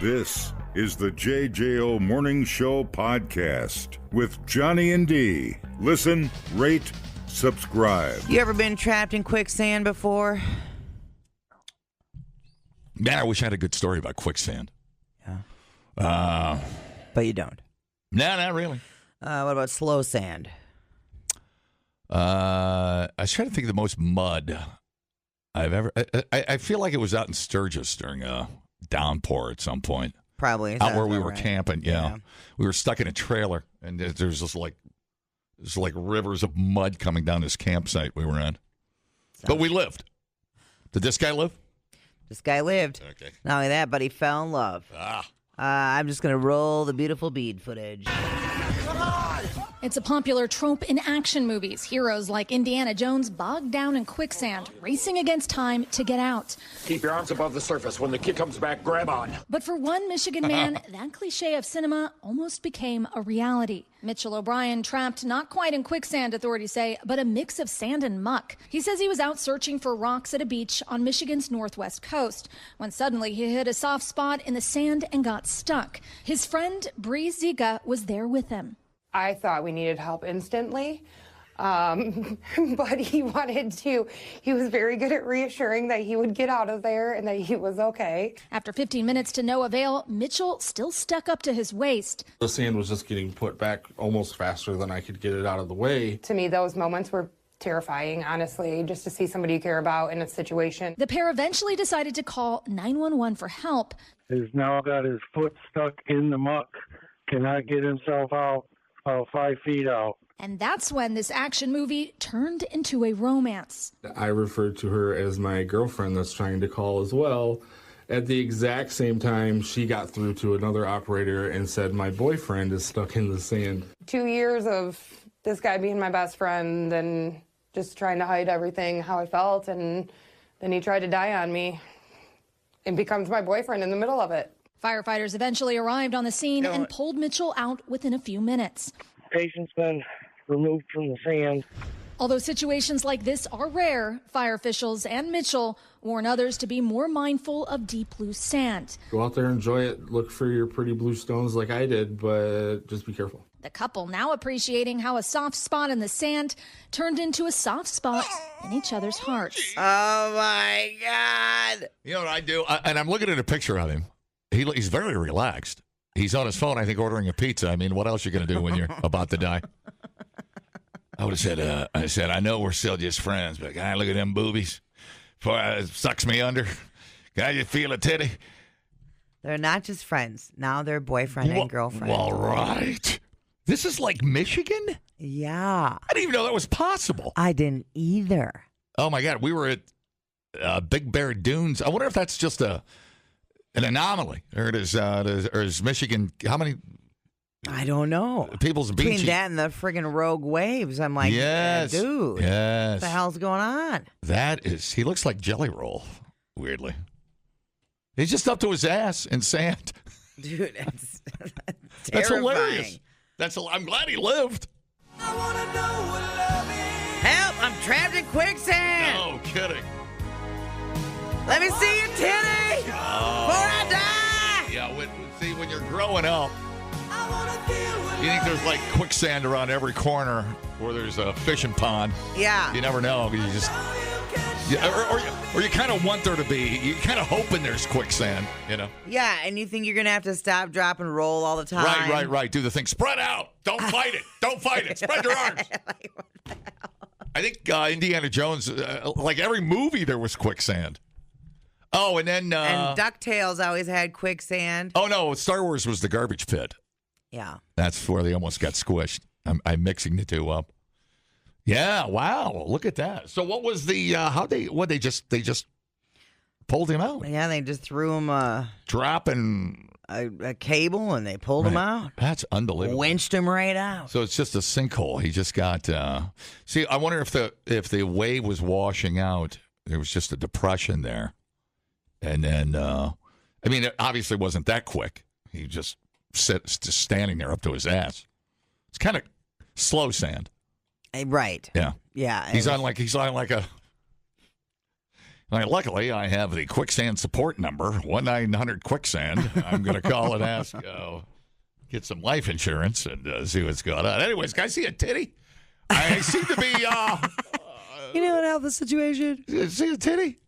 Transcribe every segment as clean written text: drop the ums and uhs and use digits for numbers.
This is the JJO Morning Show podcast with Johnny and D. Listen, rate, subscribe. You ever been trapped in quicksand before? Man, I wish I had a good story about quicksand. Yeah. But you don't. No, not really. What about slow sand? I was trying to think of the most mud I've ever... I feel like it was out in Sturgis during a downpour at some point. Probably. Out where we were camping, yeah. We were stuck in a trailer, and there's just like rivers of mud coming down this campsite we were in. But we lived. Did this guy live? This guy lived. Okay. Not only that, but he fell in love. I'm just going to roll the beautiful bead footage. It's a popular trope in action movies. Heroes like Indiana Jones bogged down in quicksand, racing against time to get out. Keep your arms above the surface. When the kid comes back, grab on. But for one Michigan man, that cliche of cinema almost became a reality. Mitchell O'Brien trapped not quite in quicksand, authorities say, but a mix of sand and muck. He says he was out searching for rocks at a beach on Michigan's northwest coast when suddenly he hit a soft spot in the sand and got stuck. His friend, Bree Ziga, was there with him. I thought we needed help instantly, but he was very good at reassuring that he would get out of there and that he was okay. After 15 minutes to no avail, Mitchell still stuck up to his waist. The sand was just getting put back almost faster than I could get it out of the way. To me, those moments were terrifying, honestly, just to see somebody you care about in a situation. The pair eventually decided to call 911 for help. He's now got his foot stuck in the muck, cannot get himself out. 5 feet out. And that's when this action movie turned into a romance. I referred to her as my girlfriend that's trying to call as well. At the exact same time, she got through to another operator and said, my boyfriend is stuck in the sand. 2 years of this guy being my best friend and just trying to hide everything, how I felt, and then he tried to die on me and becomes my boyfriend in the middle of it. Firefighters eventually arrived on the scene and pulled Mitchell out within a few minutes. Patient's been removed from the sand. Although situations like this are rare, fire officials and Mitchell warn others to be more mindful of deep, loose sand. Go out there, enjoy it, look for your pretty blue stones like I did, but just be careful. The couple now appreciating how a soft spot in the sand turned into a soft spot in each other's hearts. Oh, my God. You know what I do? And I'm looking at a picture of him. He's very relaxed. He's on his phone, I think, ordering a pizza. I mean, what else are you going to do when you're about to die? I would have said, I know we're still just friends, but God, look at them boobies. Before it sucks me under. Can I just feel a titty? They're not just friends. Now they're boyfriend and girlfriend. All right. This is like Michigan? Yeah. I didn't even know that was possible. I didn't either. Oh, my God. We were at Big Bear Dunes. I wonder if that's just an anomaly, or is Michigan, how many? I don't know. People's Beach. Between that and the friggin' rogue waves, I'm like, yes, dude, yes. what the hell's going on? He looks like Jelly Roll, weirdly. He's just up to his ass in sand. Dude, that's That's terrifying. hilarious. I'm glad he lived. I wanna know what love is. Help, I'm trapped in quicksand. No kidding. Let me see your titty before I die. Yeah, when you're growing up, I wanna feel what you think there's like quicksand around every corner where there's a fishing pond. Yeah. You never know. You just, or you kind of want there to be. You kind of hoping there's quicksand, you know? Yeah, and you think you're going to have to stop, drop, and roll all the time. Right. Do the thing. Spread out. Don't fight it. Don't fight it. Spread your arms. I think Indiana Jones, like every movie, there was quicksand. Oh, and then... and DuckTales always had quicksand. Oh, no, Star Wars was the garbage pit. Yeah. That's where they almost got squished. I'm mixing the two up. Yeah, wow, look at that. So what was the, they just pulled him out? Yeah, they just threw him dropping a cable and they pulled him out. That's unbelievable. Winched him right out. So it's just a sinkhole. He just got, see, I wonder if the wave was washing out, there was just a depression there. And then, I mean, it obviously wasn't that quick. He just standing there up to his ass. It's kind of slow sand. Right. Yeah. Yeah. He's on like All right, luckily, I have the Quicksand support number, 1-900-QUICKSAND. I'm going to call and ask, get some life insurance and see what's going on. Anyways, can I see a titty? I seem to be... You know what help the situation? See a titty?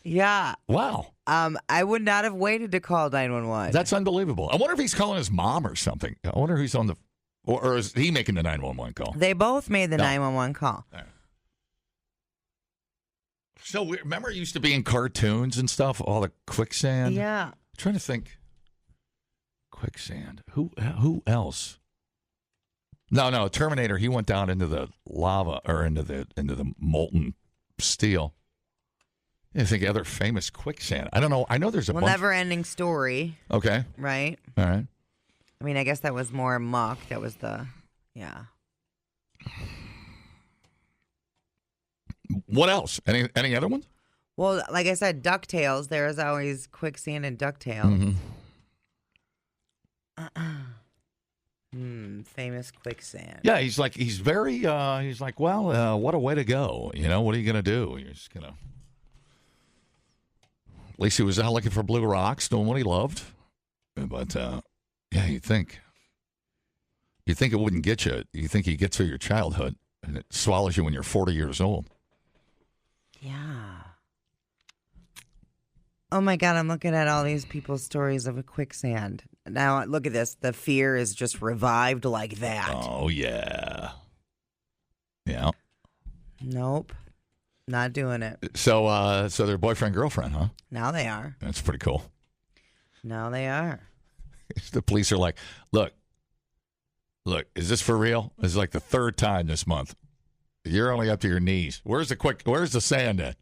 Yeah. Wow. I would not have waited to call 911. That's unbelievable. I wonder if he's calling his mom or something. I wonder who's on the... Or is he making the 911 call? They both made the 911 call. All right. So, remember it used to be in cartoons and stuff, all the quicksand? Yeah. I'm trying to think. Quicksand. Who else? No, Terminator, he went down into the lava or into the molten steel. I think other famous quicksand. I don't know. I know there's a bunch. Never Ending Story. Okay. Right? All right. I mean, I guess that was more muck. That was yeah. What else? Any other ones? Well, like I said, DuckTales. There is always quicksand in DuckTales. Famous quicksand. Yeah, he's like, well, what a way to go. You know, what are you going to do? You're just going to. At least he was out looking for blue rocks, doing what he loved. But, yeah, you'd think it wouldn't get you. You think you get through your childhood, and it swallows you when you're 40 years old. Yeah. Oh, my God, I'm looking at all these people's stories of a quicksand. Now, look at this. The fear is just revived like that. Oh, yeah. Yeah. Nope. Not doing it. So they're boyfriend, girlfriend, huh? Now they are. That's pretty cool. Now they are. The police are like, look, is this for real? This is like the third time this month. You're only up to your knees. Where's the sand at?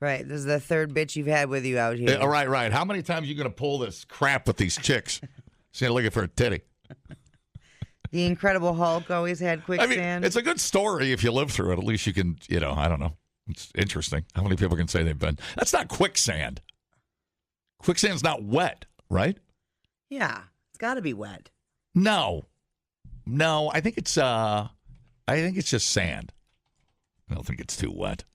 Right. This is the third bitch you've had with you out here. Yeah, right. How many times are you going to pull this crap with these chicks? See, looking for a titty. The Incredible Hulk always had quicksand. I mean, it's a good story if you live through it. At least you can, I don't know. It's interesting. How many people can say they've been? That's not quicksand. Quicksand's not wet, right? Yeah. It's got to be wet. No, I think it's just sand. I don't think it's too wet.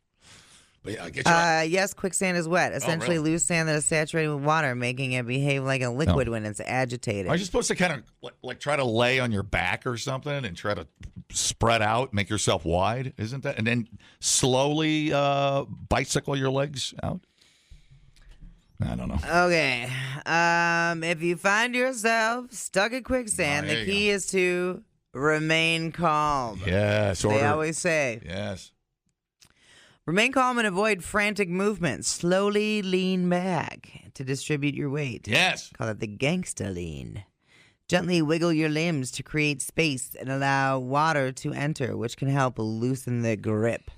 But yeah, get your yes, quicksand is wet. Essentially really? loose sand that is saturated with water, making it behave like a liquid when it's agitated. Are you supposed to kind of like try to lay on your back or something and try to spread out, make yourself wide? Isn't that? And then slowly bicycle your legs out? I don't know. Okay. If you find yourself stuck in quicksand, the key is to remain calm. Yes. They always say. Yes. Remain calm and avoid frantic movements. Slowly lean back to distribute your weight. Yes. Call it the gangsta lean. Gently wiggle your limbs to create space and allow water to enter, which can help loosen the grip.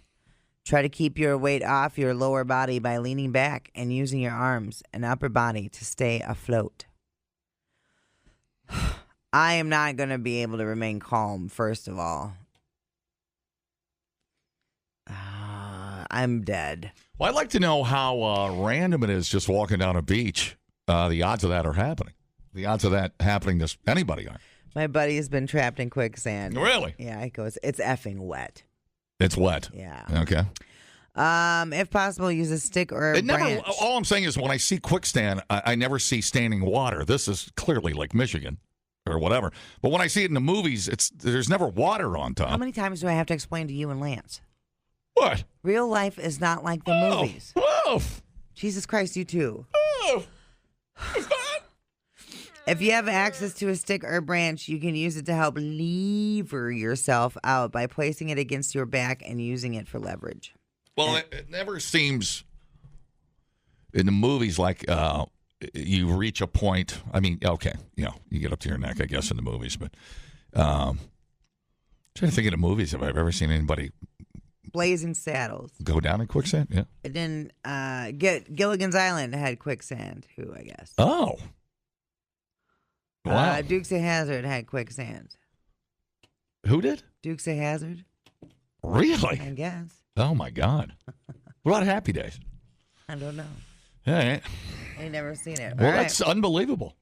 Try to keep your weight off your lower body by leaning back and using your arms and upper body to stay afloat. I am not going to be able to remain calm, first of all. I'm dead. Well, I'd like to know how random it is just walking down a beach. The odds of that are happening. The odds of that happening to anybody are. My buddy has been trapped in quicksand. Really? Yeah, he goes, it's effing wet. It's wet. Yeah. Okay. If possible, use a stick or a branch. All I'm saying is when I see quicksand, I never see standing water. This is clearly like Michigan or whatever. But when I see it in the movies, there's never water on top. How many times do I have to explain to you and Lance? What? Real life is not like the movies. Oh. Jesus Christ, you too. Oh. If you have access to a stick or branch, you can use it to help lever yourself out by placing it against your back and using it for leverage. Well, it never seems in the movies like you reach a point. I mean, okay, you get up to your neck, I guess, in the movies. But I'm trying to think of the movies if I've ever seen anybody Blazing Saddles go down in quicksand. Yeah. And then Gilligan's Island had quicksand, too, I guess. Oh. Wow. Dukes of Hazzard had quicksand. Who did? Dukes of Hazzard. Really? I guess. Oh, my God. What about Happy Days? I don't know. All right. I ain't never seen it. Well, that's unbelievable.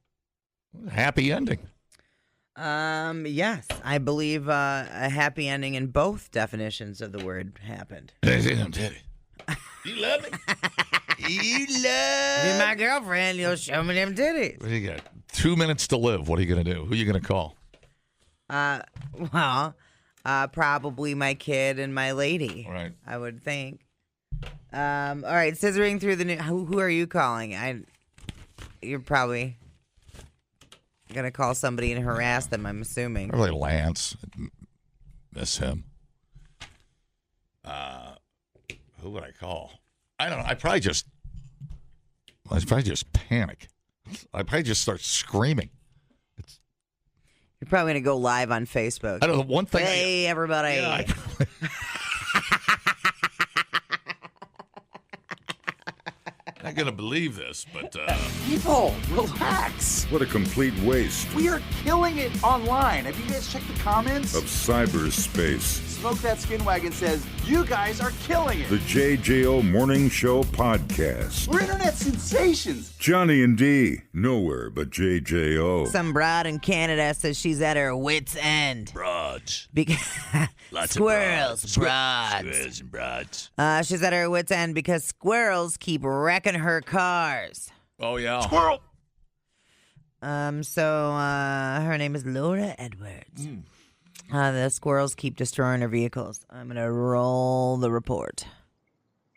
Happy ending. Yes. I believe a happy ending in both definitions of the word happened. Did it? You love me? You Be love my girlfriend, you'll show me them titties. What do you got? 2 minutes to live. What are you going to do? Who are you going to call? Probably my kid and my lady. Right. I would think. All right, scissoring through the new. Who are you calling? You're probably gonna call somebody and harass them. I'm assuming. Probably Lance. Miss him. Who would I call? I don't know. I'd probably just panic. I'd probably just start screaming. You're probably gonna go live on Facebook. I don't know. One thing. Hey, everybody. Yeah, not going to believe this, but... People, relax. What a complete waste We are killing it online. Have you guys checked the comments? of cyberspace. Smoke That Skin Wagon says, you guys are killing it. The JJO Morning Show Podcast. We're internet sensations. Johnny and D, nowhere but JJO. Some broad in Canada says she's at her wit's end. Broads. Because Lots squirrels, of broads. Squirrels and broads. She's at her wit's end because squirrels keep wrecking her cars. Oh, yeah. Squirrel. So her name is Laura Edwards. The squirrels keep destroying her vehicles. I'm gonna roll the report.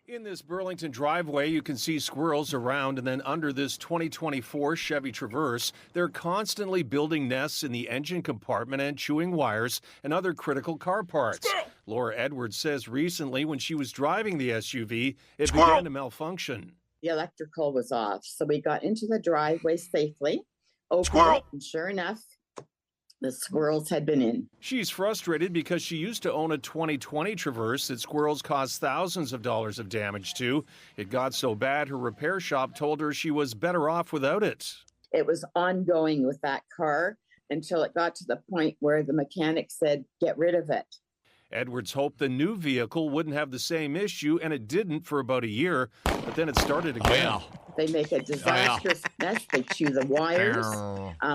In this Burlington driveway, you can see squirrels around, and then under this 2024 Chevy Traverse, they're constantly building nests in the engine compartment and chewing wires and other critical car parts. Laura Edwards says recently when she was driving the SUV, it began to malfunction. The electrical was off, so we got into the driveway safely, opened it, and sure enough, the squirrels had been in. She's frustrated because she used to own a 2020 Traverse that squirrels caused thousands of dollars of damage to. It got so bad, her repair shop told her she was better off without it. It was ongoing with that car until it got to the point where the mechanic said, get rid of it. Edwards hoped the new vehicle wouldn't have the same issue, and it didn't for about a year, but then it started again. They make a disastrous mess. They chew the wires.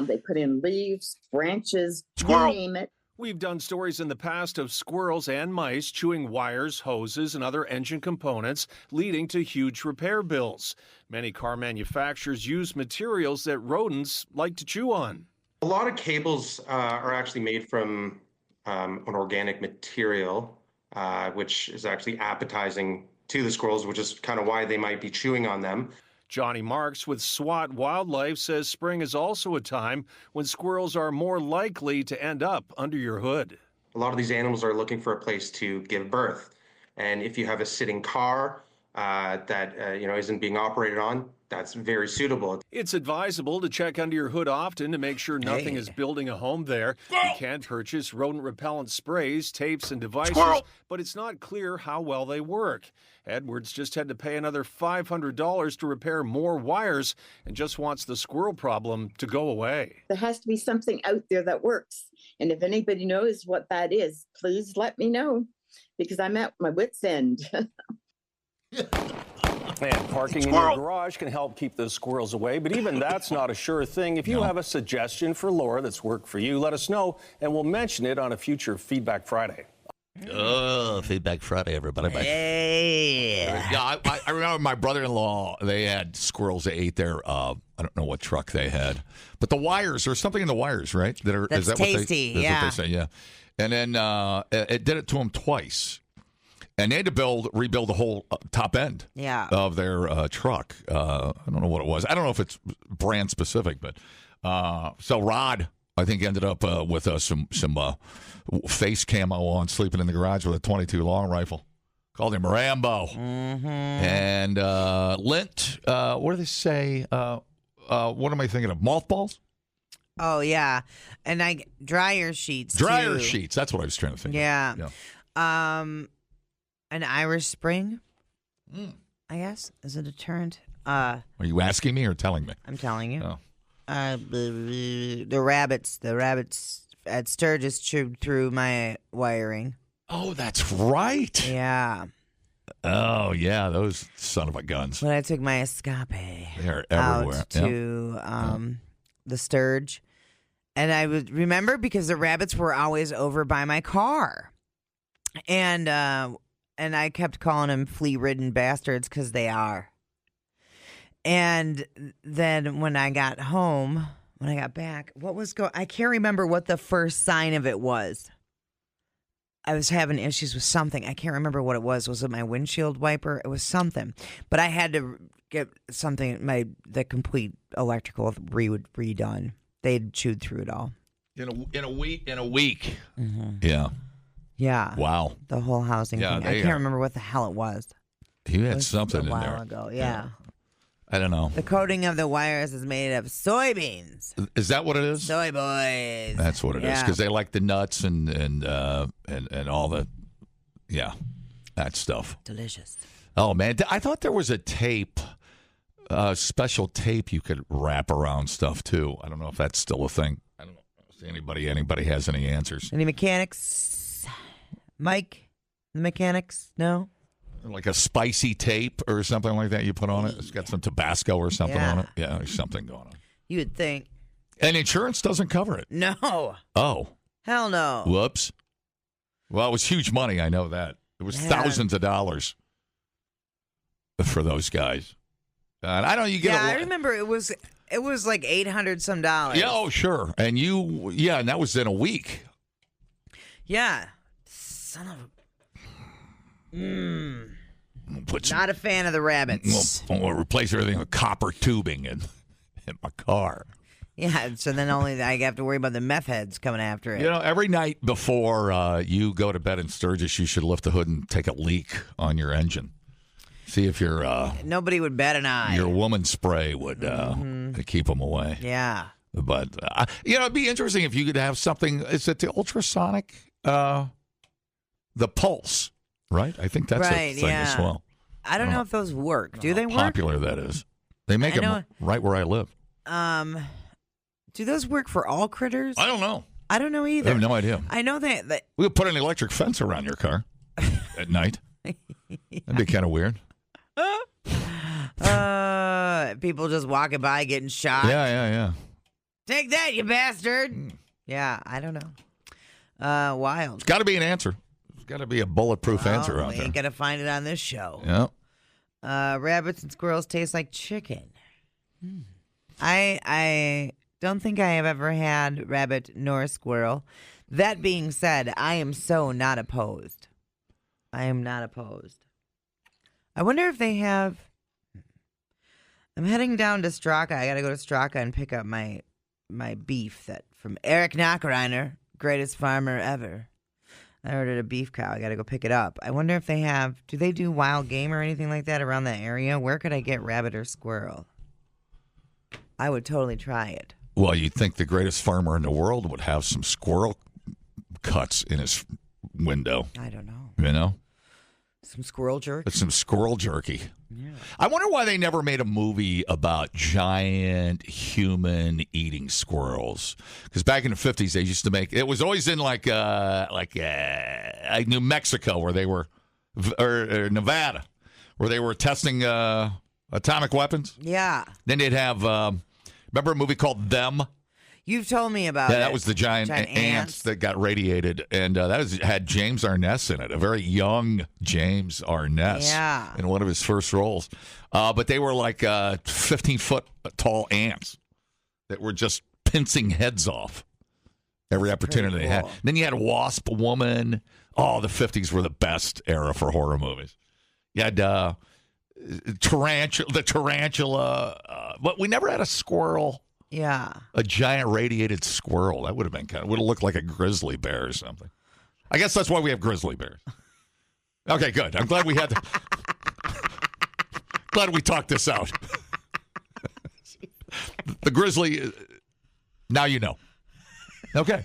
They put in leaves, branches, you name it. We've done stories in the past of squirrels and mice chewing wires, hoses, and other engine components, leading to huge repair bills. Many car manufacturers use materials that rodents like to chew on. A lot of cables are actually made from an organic material, which is actually appetizing to the squirrels, which is kind of why they might be chewing on them. Johnny Marks with SWAT Wildlife says spring is also a time when squirrels are more likely to end up under your hood. A lot of these animals are looking for a place to give birth. And if you have a sitting car that isn't being operated on, that's very suitable. It's advisable to check under your hood often to make sure nothing is building a home there. You can purchase rodent repellent sprays, tapes, and devices, but it's not clear how well they work. Edwards just had to pay another $500 to repair more wires and just wants the squirrel problem to go away. There has to be something out there that works. And if anybody knows what that is, please let me know, because I'm at my wit's end. And parking in your garage can help keep the squirrels away, but even that's not a sure thing. If you have a suggestion for Laura that's worked for you, let us know, and we'll mention it on a future Feedback Friday. Oh, Feedback Friday, everybody. Hey. Yeah, I remember my brother-in-law, they had squirrels that ate their, I don't know what truck they had. But the wires, there's something in the wires, right? That's tasty, what they say, yeah. And then it did it to them twice. And they had to rebuild the whole top end of their truck. I don't know what it was. I don't know if it's brand specific, but so Rod, I think, ended up with some face camo on, sleeping in the garage with a .22 long rifle. Called him Rambo. Mm-hmm. And lint. What do they say? What am I thinking of? Mothballs? Oh yeah, and dryer sheets. Dryer too. sheets. That's what I was trying to think. Yeah. An Irish Spring, I guess, is a deterrent. Are you asking me or telling me? I'm telling you. Oh. The rabbits at Sturgis chewed through my wiring. Oh, that's right. Yeah. Oh, yeah, those son of a guns. When I took my escape They're everywhere. out to the Sturge, and I would remember because the rabbits were always over by my car. And And I kept calling them flea-ridden bastards because they are. And then when I got home, when I got back, I can't remember what the first sign of it was. I was having issues with something. I can't remember what it was. Was it my windshield wiper? It was something. But I had to get something, the complete electrical redone. They'd chewed through it all. In a week. Mm-hmm. Yeah. Yeah. Wow. The whole housing thing. I can't remember what the hell it was. You had something in there. A while ago, yeah. I don't know. The coating of the wires is made of soybeans. Is that what it is? Soy boys. That's what it is, because they like the nuts and all the, that stuff. Delicious. Oh man, I thought there was a tape, special tape you could wrap around stuff too. I don't know if that's still a thing. I don't know if anybody has any answers. Any mechanics? Mike, the mechanics? No. Like a spicy tape or something like that you put on it. It's got some Tabasco or something on it. Yeah, there's something going on. You would think. And insurance doesn't cover it. No. Oh. Hell no. Whoops. Well, it was huge money. I know that. It was thousands of dollars for those guys. And I know you get. I remember it was like $800 some. Yeah. Oh, sure. And and that was in a week. Yeah. Son of a. Not a fan of the rabbits. We'll replace everything with copper tubing in my car. Yeah, so then only I have to worry about the meth heads coming after it. You know, every night before you go to bed in Sturgis, you should lift the hood and take a leak on your engine. See if your nobody would bat an eye. Your woman spray would keep them away. Yeah, but it'd be interesting if you could have something. Is it the ultrasonic, the pulse? Right, I think that's a thing as well. I don't know if those work. Do they work? Popular that is. They make them right where I live. Do those work for all critters? I don't know. I don't know either. I have no idea. I know that we could put an electric fence around your car at night. That'd be kind of weird. People just walking by getting shot. Yeah. Take that, you bastard. Yeah, I don't know. Wild. It's got to be an answer. Got to be a bulletproof answer out there. We ain't gonna find it on this show. Yeah. Rabbits and squirrels taste like chicken. I don't think I have ever had rabbit nor squirrel. That being said, I am so not opposed. I am not opposed. I wonder if they have. I'm heading down to Straka. I got to go to Straka and pick up my beef from Eric Knockreiner, greatest farmer ever. I ordered a beef cow. I got to go pick it up. I wonder if they have. Do they do wild game or anything like that around that area? Where could I get rabbit or squirrel? I would totally try it. Well, you'd think the greatest farmer in the world would have some squirrel cuts in his window. I don't know. You know? Some squirrel jerky? Some squirrel jerky. Yeah. I wonder why they never made a movie about giant human eating squirrels. Because back in the 50s, they used to make it was always in like New Mexico where they were, or Nevada, where they were testing atomic weapons. Yeah. Then they'd have remember a movie called Them? You've told me about it. Yeah, that was the giant ants that got radiated, and had James Arness in it, a very young James Arness in one of his first roles. But they were like 15-foot tall ants that were just pincing heads off every opportunity they had. Then you had Wasp Woman. Oh, the 50s were the best era for horror movies. You had the tarantula, but we never had a squirrel. Yeah. A giant radiated squirrel. That would have been would have looked like a grizzly bear or something. I guess that's why we have grizzly bears. Okay, good. I'm glad we had glad we talked this out. The grizzly, now you know. Okay.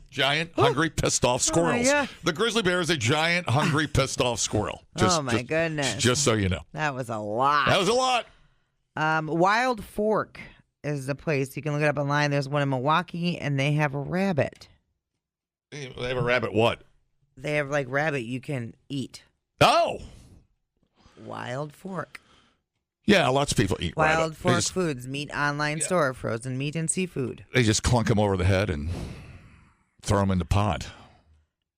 Giant, hungry, pissed off squirrels. The grizzly bear is a giant, hungry, pissed off squirrel. Goodness. Just so you know. That was a lot. That was a lot. Wild Fork is the place. You can look it up online. There's one in Milwaukee, and they have a rabbit. They have a rabbit what? They have, rabbit you can eat. Oh! Wild Fork. Yeah, lots of people eat rabbit. Wild Fork Foods, meat online store, frozen meat and seafood. They just clunk them over the head and throw them in the pot.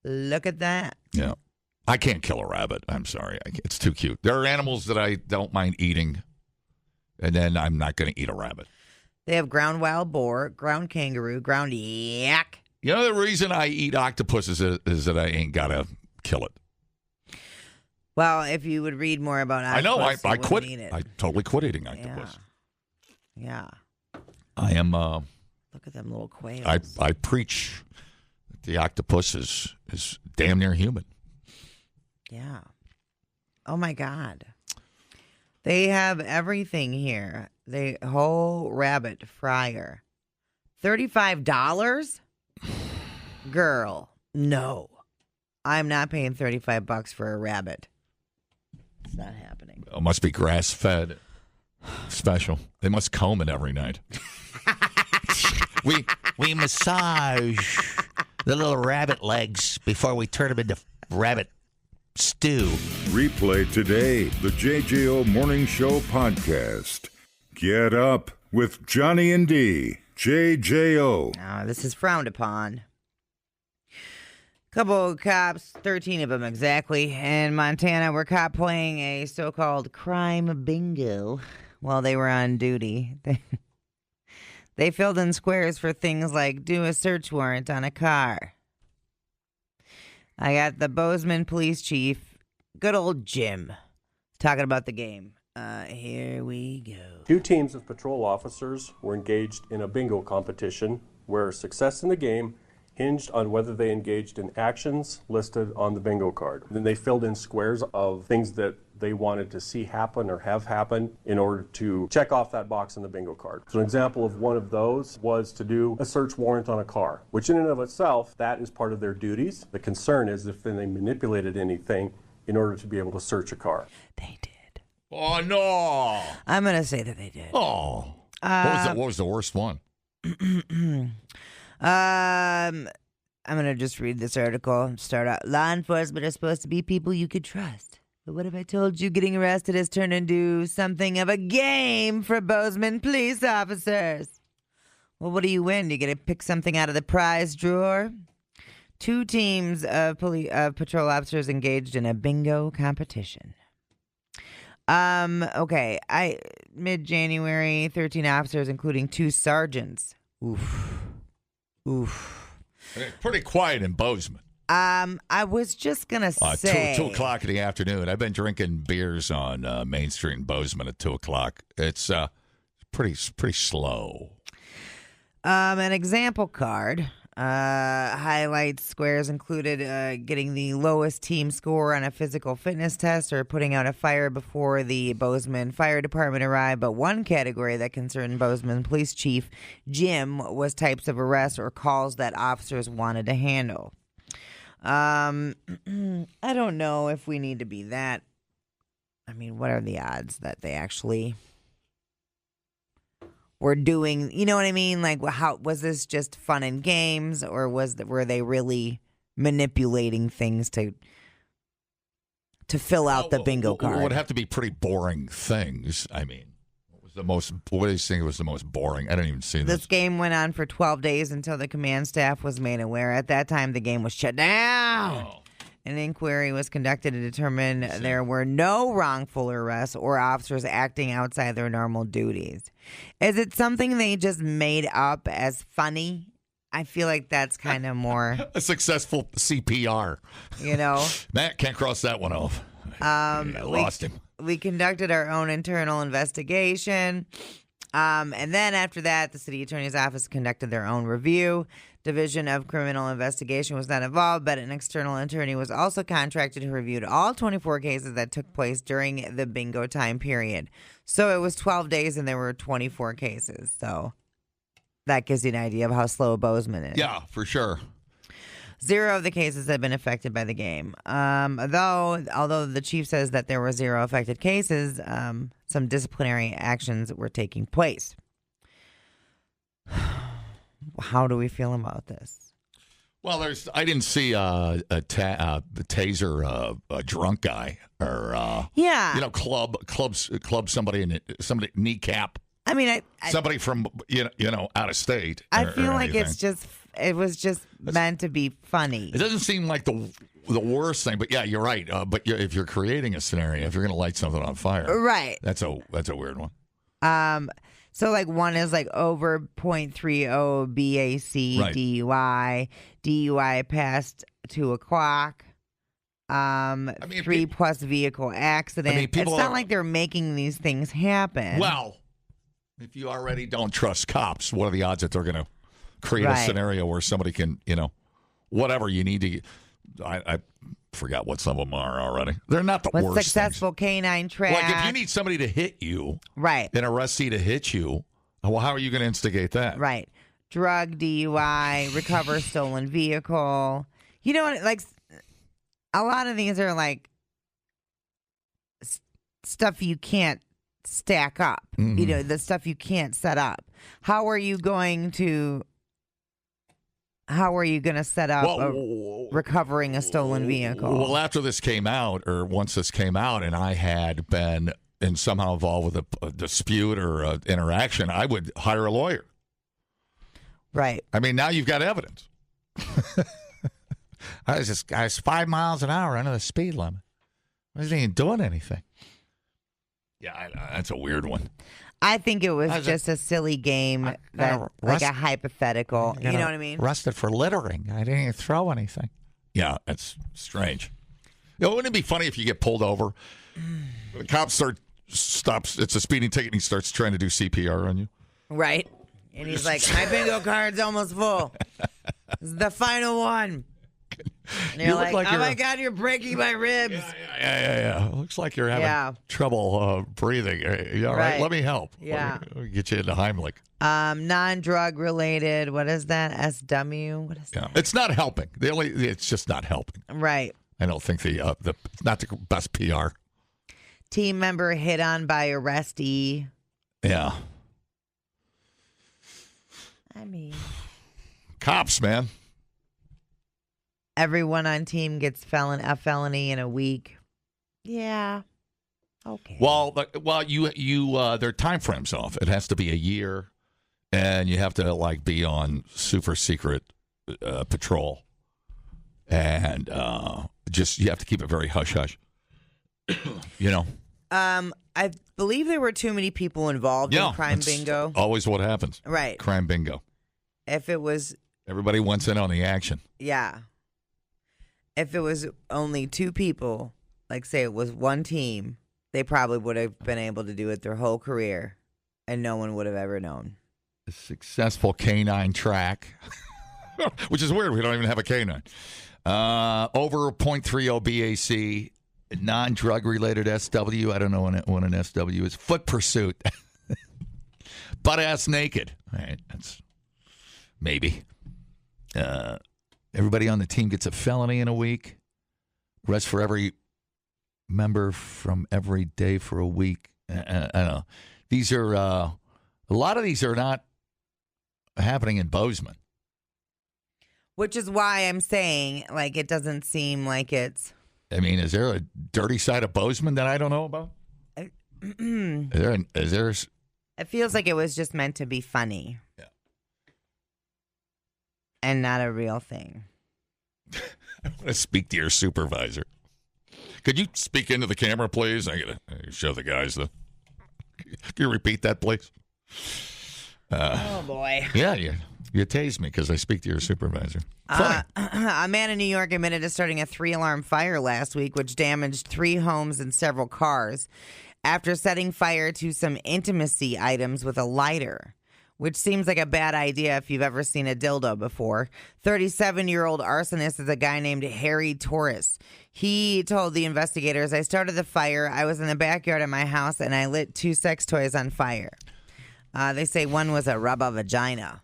Look at that. Yeah. I can't kill a rabbit. I'm sorry. It's too cute. There are animals that I don't mind eating, and then I'm not going to eat a rabbit. They have ground wild boar, ground kangaroo, ground yak. You know, the reason I eat octopus is that I ain't got to kill it. Well, if you would read more about octopus, I know. I quit. Eat it. I totally quit eating octopus. Yeah. I am. Look at them little quails. I preach that the octopus is damn near human. Yeah. Oh my God. They have everything here. The whole rabbit fryer. $35? Girl, no. I'm not paying $35 for a rabbit. It's not happening. It must be grass-fed. Special. They must comb it every night. we massage the little rabbit legs before we turn them into rabbit stew. Replay today the JJO Morning Show podcast. Get up with Johnny and D. JJO. Now, this is frowned upon. Couple of cops, 13 of them exactly, in Montana were caught playing a so-called crime bingo while they were on duty. They filled in squares for things like do a search warrant on a car. I got the Bozeman police chief, good old Jim, talking about the game. Here we go. 2 teams of patrol officers were engaged in a bingo competition where success in the game hinged on whether they engaged in actions listed on the bingo card. Then they filled in squares of things that they wanted to see happen or have happened in order to check off that box in the bingo card. So an example of one of those was to do a search warrant on a car, which in and of itself, that is part of their duties. The concern is if they manipulated anything in order to be able to search a car. They did. Oh, no. I'm going to say that they did. Oh. What was the worst one? I'm going to just read this article. Start out. Law enforcement are supposed to be people you could trust. But what if I told you getting arrested has turned into something of a game for Bozeman police officers? Well, what do you win? Do you get to pick something out of the prize drawer? 2 teams of patrol officers engaged in a bingo competition. Okay. Mid-January, 13 officers, including 2 sergeants. Oof. Pretty quiet in Bozeman. I was just gonna say 2 o'clock in the afternoon. I've been drinking beers on Main Street in Bozeman at 2 o'clock. It's pretty slow. An example card highlights squares included getting the lowest team score on a physical fitness test or putting out a fire before the Bozeman Fire Department arrived. But one category that concerned Bozeman Police Chief Jim was types of arrests or calls that officers wanted to handle. I don't know if we need to be that. I mean, what are the odds that they actually were doing? You know what I mean? Like, how was this just fun and games, or were they really manipulating things to fill out the bingo card? It would have to be pretty boring things. I mean, what do you think was the most boring? I didn't even see this. This game went on for 12 days until the command staff was made aware. At that time, the game was shut down. Oh. An inquiry was conducted to determine there were no wrongful arrests or officers acting outside their normal duties. Is it something they just made up as funny? I feel like that's kind of more... a successful CPR. You know? Matt, can't cross that one off. I lost him. We conducted our own internal investigation. And then after that, the city attorney's office conducted their own review. Division of Criminal Investigation was not involved, but an external attorney was also contracted who reviewed all 24 cases that took place during the bingo time period. So it was 12 days and there were 24 cases. So that gives you an idea of how slow Bozeman is. Yeah, for sure. 0 of the cases have been affected by the game. Although the chief says that there were 0 affected cases, some disciplinary actions were taking place. How do we feel about this? Well, I didn't see the taser a drunk guy or club somebody kneecap. I mean, somebody from out of state. I feel like it was just meant to be funny. It doesn't seem like the worst thing. But yeah, you're right. But if you're creating a scenario, if you're going to light something on fire, right? That's a weird one. So like one is like over 0.30 BAC Right. DUI past 2 o'clock. 3 plus vehicle accident. It's not like they're making these things happen. Well, if you already don't trust cops, what are the odds that they're going to create a scenario where somebody can, whatever you need to. I forgot what some of them are already. They're not the worst. Successful canine track. Like if you need somebody to hit you, right? An arrestee to hit you, well, how are you going to instigate that? Right. Drug DUI, recover stolen vehicle. You know what? Like a lot of these are like stuff you can't stack up. Mm-hmm. The stuff you can't set up. How are you going to set up recovering a stolen vehicle? Well, after this came out, or once this came out, and I had been somehow involved with a dispute or an interaction, I would hire a lawyer. Right. I mean, now you've got evidence. I was 5 miles an hour under the speed limit. I wasn't even doing anything. Yeah, that's a weird one. I think it was just a silly game, like a hypothetical. You know what I mean? Arrested for littering. I didn't even throw anything. Yeah, that's strange. Wouldn't it be funny if you get pulled over? The cop stops. It's a speeding ticket, and he starts trying to do CPR on you. Right. And he's like, my bingo card's almost full. This is the final one. And you're like, oh my God, you're breaking my ribs. Yeah. Looks like you're having trouble breathing. You all right? Let me help. Yeah. Let me get you into Heimlich. Non-drug related. What is that? SW? What is that? It's not helping. It's just not helping. Right. I don't think the not the best PR. Team member hit on by arrestee. Yeah. I mean, cops, man. Everyone on team gets a felony in a week. Yeah. Okay. Well, there are time frames off. It has to be a year, and you have to be on super secret patrol, and you have to keep it very hush hush. I believe there were too many people involved in crime bingo. Always what happens. Right. Crime bingo. If it was, everybody wants in on the action. Yeah. If it was only 2 people, like say it was one team, they probably would have been able to do it their whole career, and no one would have ever known. A successful canine track, which is weird. We don't even have a canine. Over 0.30 BAC, non-drug related SW. I don't know what an SW is. Foot pursuit, butt ass naked. All right, that's maybe. Everybody on the team gets a felony in a week. Rest for every member from every day for a week. I don't know. These are a lot of these are not happening in Bozeman. Which is why I'm saying, it doesn't seem like it's. I mean, is there a dirty side of Bozeman that I don't know about? Is there? It feels like it was just meant to be funny. Yeah. And not a real thing. I want to speak to your supervisor. Could you speak into the camera, please? I gotta show the guys the. Can you repeat that, please? Oh boy. Yeah, you tased me because I speak to your supervisor. A man in New York admitted to starting a 3-alarm fire last week, which damaged 3 homes and several cars, after setting fire to some intimacy items with a lighter. Which seems like a bad idea if you've ever seen a dildo before. 37-year-old arsonist is a guy named Harry Torres. He told the investigators, I started the fire. I was in the backyard of my house, and I lit 2 sex toys on fire. They say one was a rubber vagina.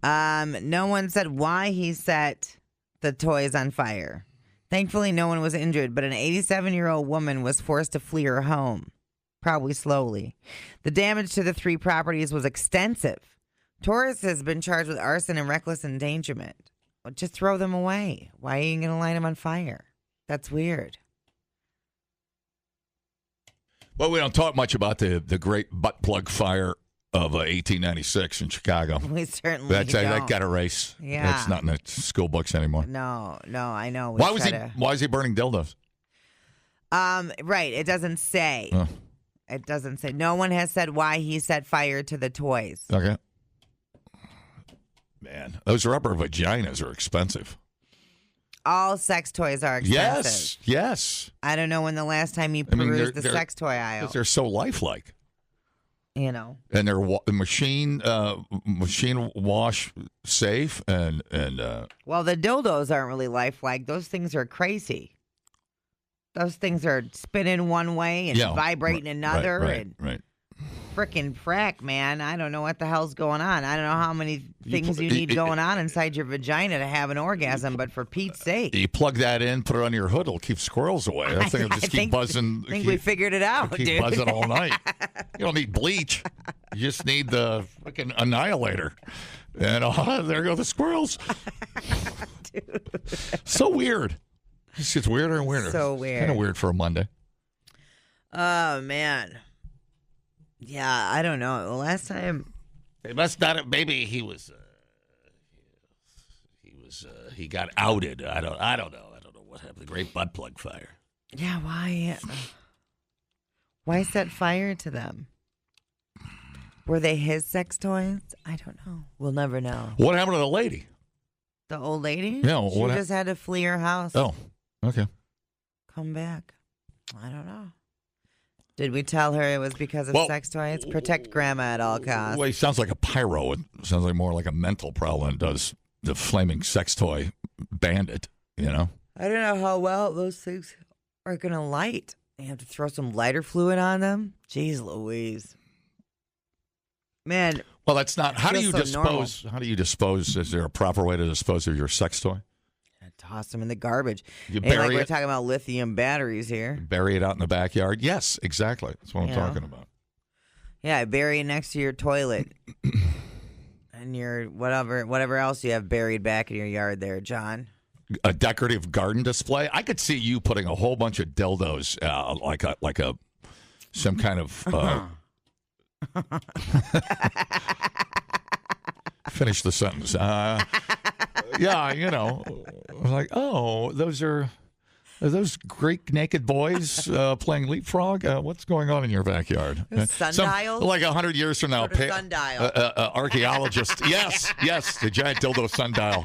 No one said why he set the toys on fire. Thankfully, no one was injured, but an 87-year-old woman was forced to flee her home. Probably slowly. The damage to the 3 properties was extensive. Torres has been charged with arson and reckless endangerment. Well, just throw them away. Why are you going to light them on fire? That's weird. Well, we don't talk much about the great butt plug fire of 1896 in Chicago. We certainly That don't. got a race. Yeah. That's not in the school books anymore. No, I know. Why is he burning dildos? Right. It doesn't say. Oh. It doesn't say. No one has said why he set fire to the toys. Okay. Man, those rubber vaginas are expensive. All sex toys are expensive. Yes. I don't know when the last time you perused the sex toy aisle. They're so lifelike. You know. And they're machine wash safe and Well, the dildos aren't really lifelike. Those things are crazy. Those things are spinning one way and vibrating another. Right. Frickin' frack, man. I don't know what the hell's going on. I don't know how many things you need going on inside your vagina to have an orgasm, but for Pete's sake. You plug that in, put it on your hood, it'll keep squirrels away. That thing will just keep buzzing. I think we figured it out, keep dude. buzzing all night. You don't need bleach. You just need the fucking annihilator. And there go the squirrels. So weird. It's just weirder and weirder. So weird. Kind of weird for a Monday. Oh, man. Yeah, I don't know. The last time They must not have. Maybe he got outed. I don't know. I don't know what happened. The Great Butt Plug Fire. Yeah, why set fire to them? Were they his sex toys? I don't know. We'll never know. What happened to the lady? The old lady? Yeah, she just had to flee her house. Oh, okay. Come back. I don't know. Did we tell her it was because of sex toys? Protect grandma at all costs. Well, he sounds like a pyro. It sounds like more like a mental problem than it does the flaming sex toy bandit, you know? I don't know how well those things are going to light. You have to throw some lighter fluid on them? Jeez Louise. Man. Well, that's not. How do you dispose? Normal. How do you dispose? Is there a proper way to dispose of your sex toy? Toss them in the garbage. You Ain't bury like we're it? talking about lithium batteries here. Bury it out in the backyard? Yes, exactly. That's what I'm talking about. Yeah, bury it next to your toilet. And your whatever else you have buried back in your yard there, John. A decorative garden display. I could see you putting a whole bunch of dildos, like some kind of. Finish the sentence. Yeah, you know, like, oh, are those Greek naked boys playing leapfrog? What's going on in your backyard? Sundials? Like 100 years from now, sundial. archaeologist. yes, the giant dildo sundial,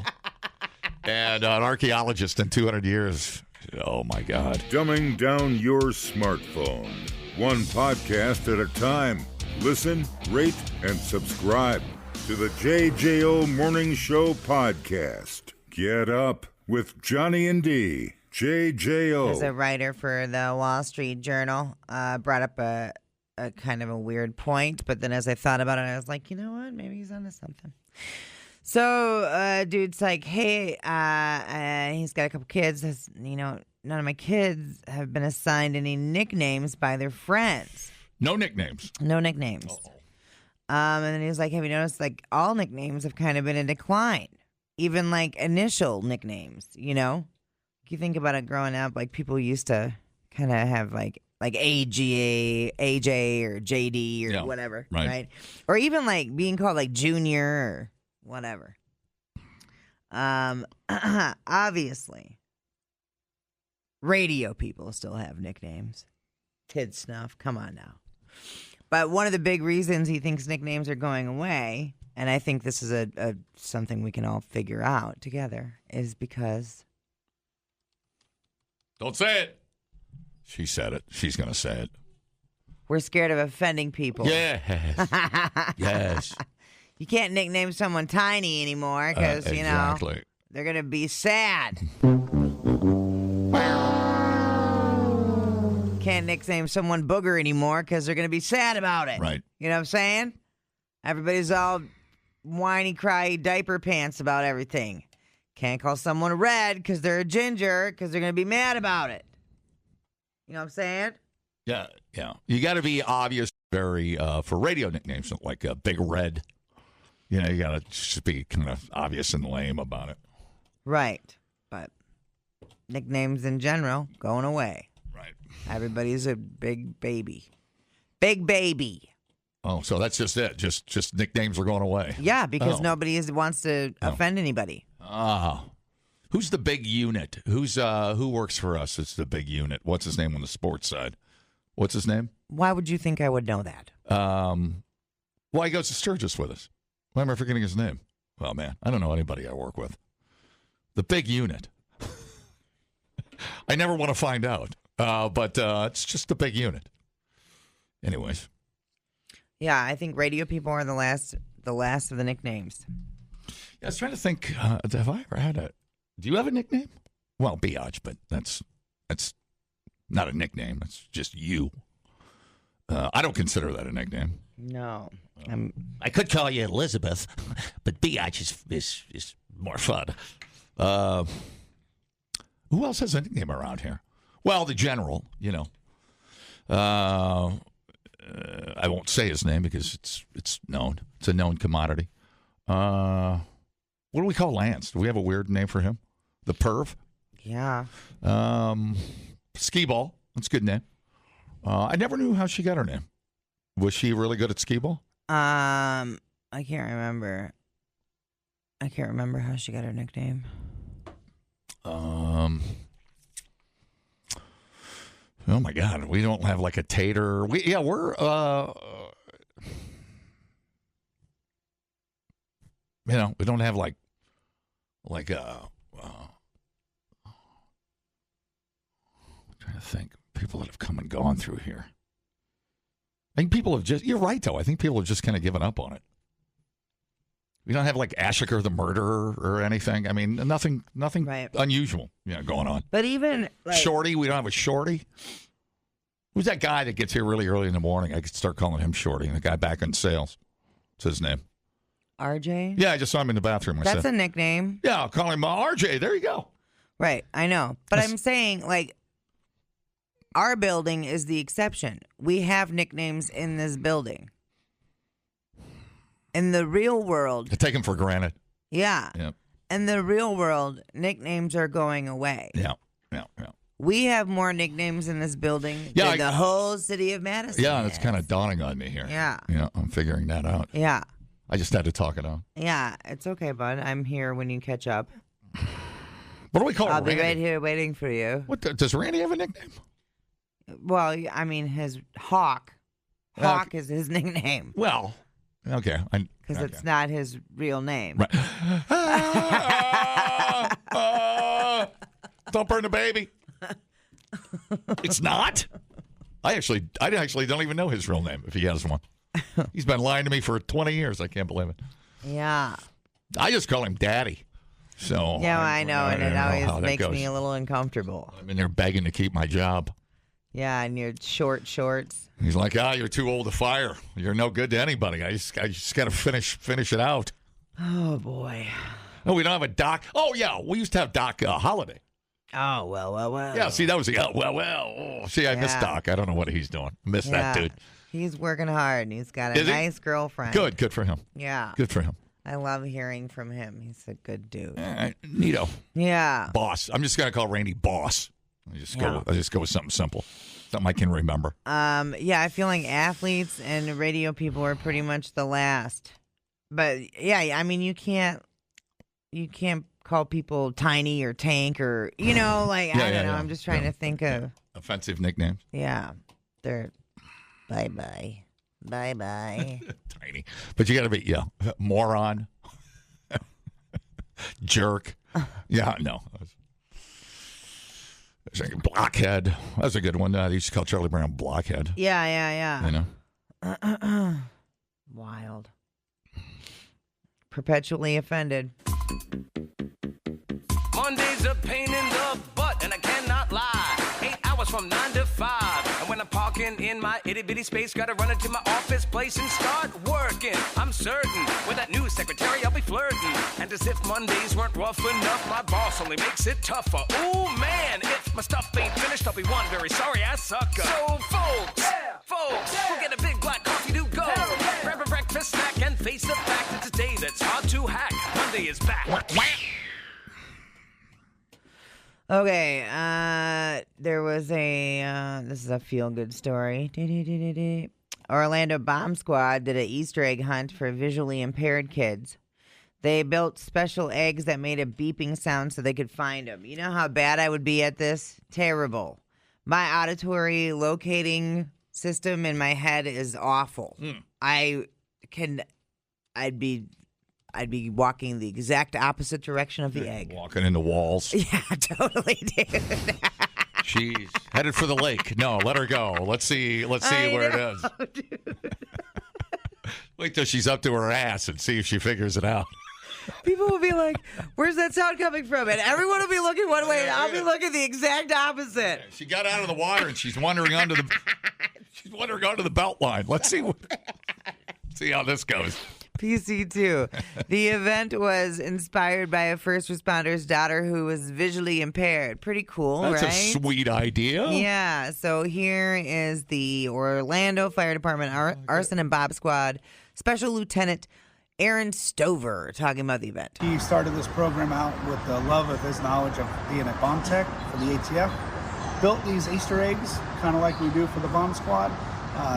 and an archaeologist in 200 years. Oh my God! Dumbing down your smartphone, one podcast at a time. Listen, rate, and subscribe to the JJO Morning Show podcast. Get up with Johnny and D. JJO. As a writer for the Wall Street Journal, brought up a kind of a weird point, but then as I thought about it, I was like, you know what? Maybe he's onto something. So, dude's like, hey, he's got a couple kids. None of my kids have been assigned any nicknames by their friends. No nicknames. No nicknames. Uh-oh. And then he was like, have you noticed, like, all nicknames have kind of been in decline? Even, like, initial nicknames, you know? You think about it growing up, like, people used to kind of have, like AJ or JD or whatever, right? Or even, like, being called, like, Junior or whatever. Obviously, radio people still have nicknames. Kid Snuff, come on now. But one of the big reasons he thinks nicknames are going away, and I think this is a something we can all figure out together, is because... Don't say it. She said it. She's going to say it. We're scared of offending people. Yes. Yes. You can't nickname someone Tiny anymore because, exactly. They're going to be sad. Can't nickname someone Booger anymore because they're going to be sad about it. Right. You know what I'm saying? Everybody's all whiny, cry, diaper pants about everything. Can't call someone Red because they're a ginger because they're going to be mad about it. You know what I'm saying? Yeah. You got to be obvious, very for radio nicknames like Big Red. You got to just be kind of obvious and lame about it. Right, but nicknames in general going away. Right. Everybody's a big baby. Big baby. Oh, so that's just it. Just nicknames are going away. Yeah, because Oh. nobody wants to offend anybody. Ah. Who's the big unit? Who works for us? It's the big unit. What's his name on the sports side? What's his name? Why would you think I would know that? Well, he goes to Sturgis with us. Why am I forgetting his name? Oh, man. I don't know anybody I work with. The big unit. I never want to find out. But it's just the big unit. Anyways. Yeah, I think radio people are the last of the nicknames. Yeah, I was trying to think, have I ever had do you have a nickname? Well, Biatch, but that's not a nickname. It's just you. I don't consider that a nickname. No. I could call you Elizabeth, but Biatch is more fun. Who else has a nickname around here? Well, the general, you know. I won't say his name because it's known. It's a known commodity. What do we call Lance? Do we have a weird name for him? The Perv? Yeah. Skee Ball. That's a good name. I never knew how she got her name. Was she really good at skee ball? I can't remember. I can't remember how she got her nickname. Oh my God, we don't have like a tater. We're you know, we don't have like I'm trying to think people that have come and gone through here. I think people have you're right though. I think people have just kind of given up on it. We don't have like Ashiker the murderer or anything. I mean, nothing right. Unusual, going on. But even Shorty, we don't have a Shorty. Who's that guy that gets here really early in the morning? I could start calling him Shorty. The guy back in sales. What's his name? RJ? Yeah, I just saw him in the bathroom. That's a nickname. Yeah, I'll call him RJ. There you go. Right, I know. But I'm saying, our building is the exception. We have nicknames in this building. In the real world... I take them for granted. Yeah. Yep. In the real world, nicknames are going away. Yeah. We have more nicknames in this building than the whole city of Madison. Yeah, it's kind of dawning on me here. Yeah. I'm figuring that out. Yeah. I just had to talk it out. Yeah, it's okay, bud. I'm here when you catch up. What do we call I'll Randy? be right here waiting for you. Does Randy have a nickname? Well, I mean, his Hawk. Hawk is his nickname. Well, okay. Because it's not his real name. Right. Don't burn the baby. It's not? I actually don't even know his real name, if he has one. He's been lying to me for 20 years. I can't believe it. Yeah. I just call him Daddy. So yeah, I know, and it always makes goes. me a little uncomfortable. I'm in there begging to keep my job. Yeah, and your short shorts. He's like, you're too old to fire. You're no good to anybody. I just got to finish it out. Oh, boy. No, we don't have a Doc. Oh, yeah, we used to have Doc Holiday. Oh, well. Yeah, see, that was the, Oh, see, I miss Doc. I don't know what he's doing. Miss that dude. He's working hard, and he's got a nice girlfriend. Good for him. Yeah. Good for him. I love hearing from him. He's a good dude. Neato. Yeah. Boss. I'm just going to call Randy Boss. I just go with something simple. Something I can remember. Yeah, I feel like athletes and radio people are pretty much the last. But yeah, I mean, you can't call people Tiny or Tank or I don't know. I'm just trying to think of offensive nicknames. Yeah, they're bye. Tiny, but you got to be moron, jerk. Yeah, no. Blockhead. That's a good one. They used to call Charlie Brown Blockhead. Yeah. You know? Wild. Perpetually offended. Monday's a pain in the butt, and I cannot lie. 8 hours from 9 to 5. And when I'm parking in my itty-bitty space, gotta run into my office place and start working. I'm certain with that new secretary I'll be flirting. And as if Mondays weren't rough enough, my boss only makes it tougher. Ooh, man, if my stuff ain't finished, I'll be one very sorry ass sucker. So, folks, we'll get a big black coffee to go. Grab a breakfast snack and face the fact it's a day that's hard to hack. Monday is back. Okay, there was this is a feel-good story. Orlando Bomb Squad did an Easter egg hunt for visually impaired kids. They built special eggs that made a beeping sound so they could find them. You know how bad I would be at this? Terrible. My auditory locating system in my head is awful. I'd be walking the exact opposite direction of the egg. Walking into walls. Yeah, totally, dude. She's headed for the lake. No, let her go. Let's see where it is. Wait till she's up to her ass and see if she figures it out. People will be like, where's that sound coming from? And everyone will be looking one way, and I'll be looking the exact opposite. She got out of the water, and she's wandering onto the belt line. Let's see how this goes. PC2. The event was inspired by a first responder's daughter who was visually impaired. Pretty cool, That's right? a sweet idea. Yeah. So here is the Orlando Fire Department Arson and Bob Squad Special Lieutenant Aaron Stover talking about the event. He started this program out with the love of his knowledge of being a bomb tech for the ATF. Built these Easter eggs, kind of like we do for the bomb squad.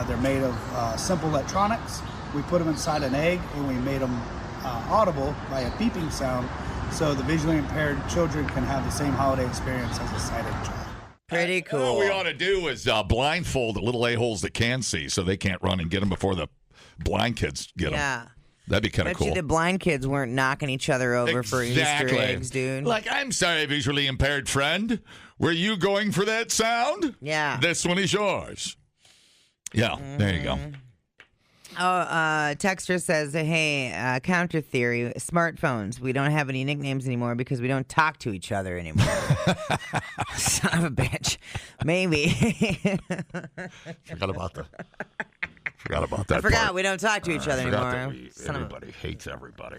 They're made of simple electronics. We put them inside an egg, and we made them audible by a beeping sound, so the visually impaired children can have the same holiday experience as a sighted child. Pretty cool. All we ought to do is blindfold the little a-holes that can see so they can't run and get them before the blind kids get them. Yeah. That'd be kind of Bet you cool. the blind kids weren't knocking each other over for Easter eggs, dude. Like, I'm sorry, visually impaired friend. Were you going for that sound? Yeah. This one is yours. Yeah, there you go. Texter says, hey, counter theory, smartphones. We don't have any nicknames anymore because we don't talk to each other anymore. Son of a bitch. Maybe. Forgot about that. I forgot part. we don't talk to each other Forgot anymore. that everybody hates everybody.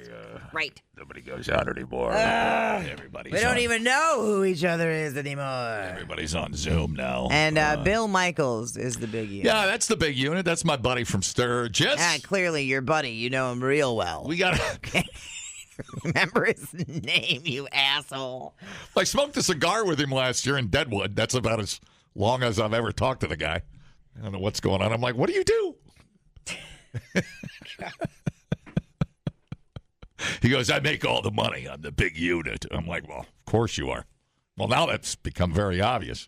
Right. Nobody goes out anymore. Everybody's We don't on, even know who each other is anymore. Everybody's on Zoom now. And Bill Michaels is the big unit. Yeah, that's the big unit. That's my buddy from Sturgis. Yeah, clearly your buddy. You know him real well. We got Remember his name, you asshole. I smoked a cigar with him last year in Deadwood. That's about as long as I've ever talked to the guy. I don't know what's going on. I'm like, what do you do? He goes, I make all the money on the big unit. I'm like, well, of course you are. Well, now that's become very obvious.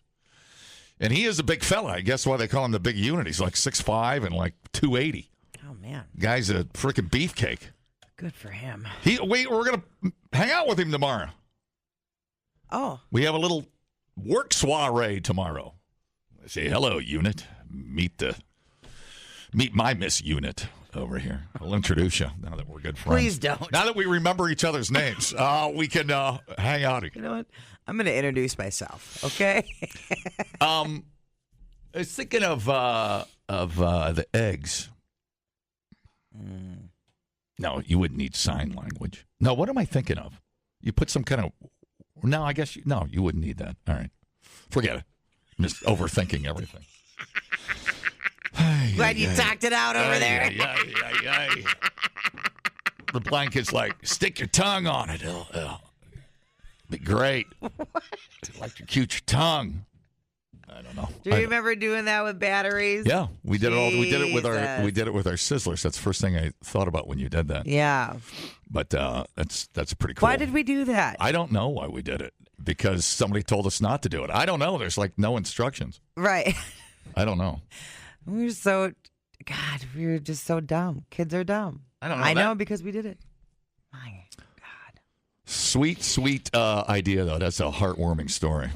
And he is a big fella. I guess why they call him the big unit. He's like 6'5" and like 280. Oh, man. Guy's a freaking beefcake. Good for him. We're going to hang out with him tomorrow. Oh. We have a little work soiree tomorrow. I say, hello, unit. Meet my Miss Unit over here. I'll introduce you now that we're good friends. Please don't. Now that we remember each other's names, we can hang out again. You know what? I'm going to introduce myself, okay? I was thinking of the eggs. No, you wouldn't need sign language. No, what am I thinking of? You put some kind of... No, I guess... you wouldn't need that. All right. Forget it. I'm just overthinking everything. Glad you talked it out over there. The blind kid's like, stick your tongue on it. It'll be great. Electrocute your tongue. I don't know. Do you remember doing that with batteries? Yeah, we did it all. We did it with our Jesus. sizzlers. That's the first thing I thought about when you did that. Yeah. But that's pretty cool. Why did we do that? I don't know why we did it. Because somebody told us not to do it. I don't know. There's like no instructions. Right. I don't know. We were just so dumb. Kids are dumb. I don't know. I know because we did it. My God. Sweet idea, though. That's a heartwarming story.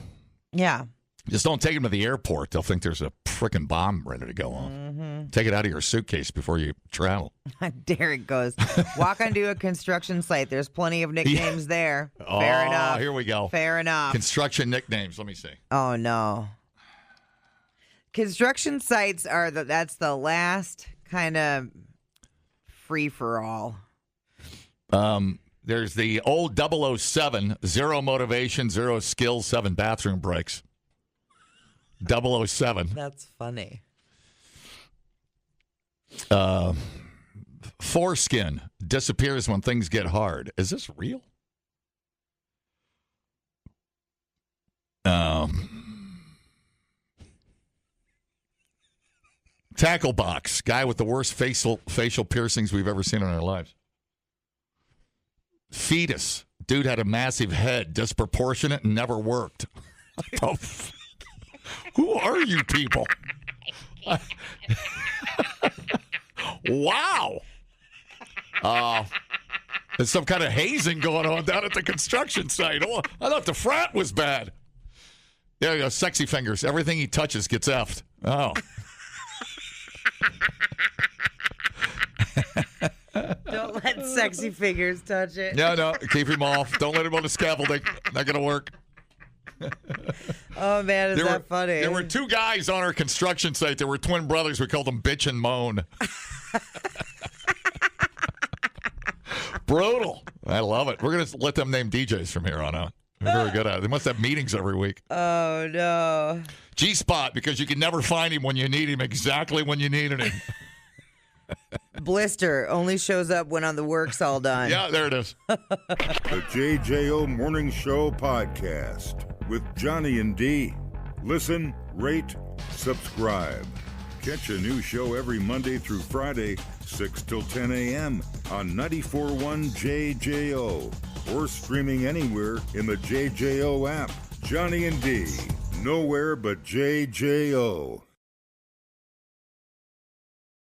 Yeah. Just don't take them to the airport. They'll think there's a frickin' bomb ready to go off. Mm-hmm. Take it out of your suitcase before you travel. Derek goes, walk onto a construction site. There's plenty of nicknames there. Fair enough. Here we go. Fair enough. Construction nicknames. Let me see. Oh, no. Construction sites that's the last kind of free-for-all. There's the old 007, 0 motivation, 0 skills, 7 bathroom breaks. 007. That's funny. Foreskin disappears when things get hard. Is this real? Tackle box. Guy with the worst facial piercings we've ever seen in our lives. Fetus. Dude had a massive head, disproportionate, and never worked. Who are you people? Wow. There's some kind of hazing going on down at the construction site. Oh, I thought the frat was bad. There you go. Sexy fingers. Everything he touches gets effed. Oh. Don't let sexy fingers touch it. No. Keep him off. Don't let him on the scaffolding. Not going to work. Oh, man, is that funny? There were two guys on our construction site. They were twin brothers. We called them Bitch and Moan. Brutal. I love it. We're going to let them name DJs from here on out. They're very good at it. They must have meetings every week. Oh, no. G-Spot, because you can never find him when you need him exactly when you needed him. Blister only shows up when on the work's all done. Yeah, there it is. The JJO Morning Show Podcast with Johnny and D. Listen, rate, subscribe. Catch a new show every Monday through Friday, 6 till 10 a.m. on 94.1 JJO or streaming anywhere in the JJO app. Johnny and D, nowhere but JJO.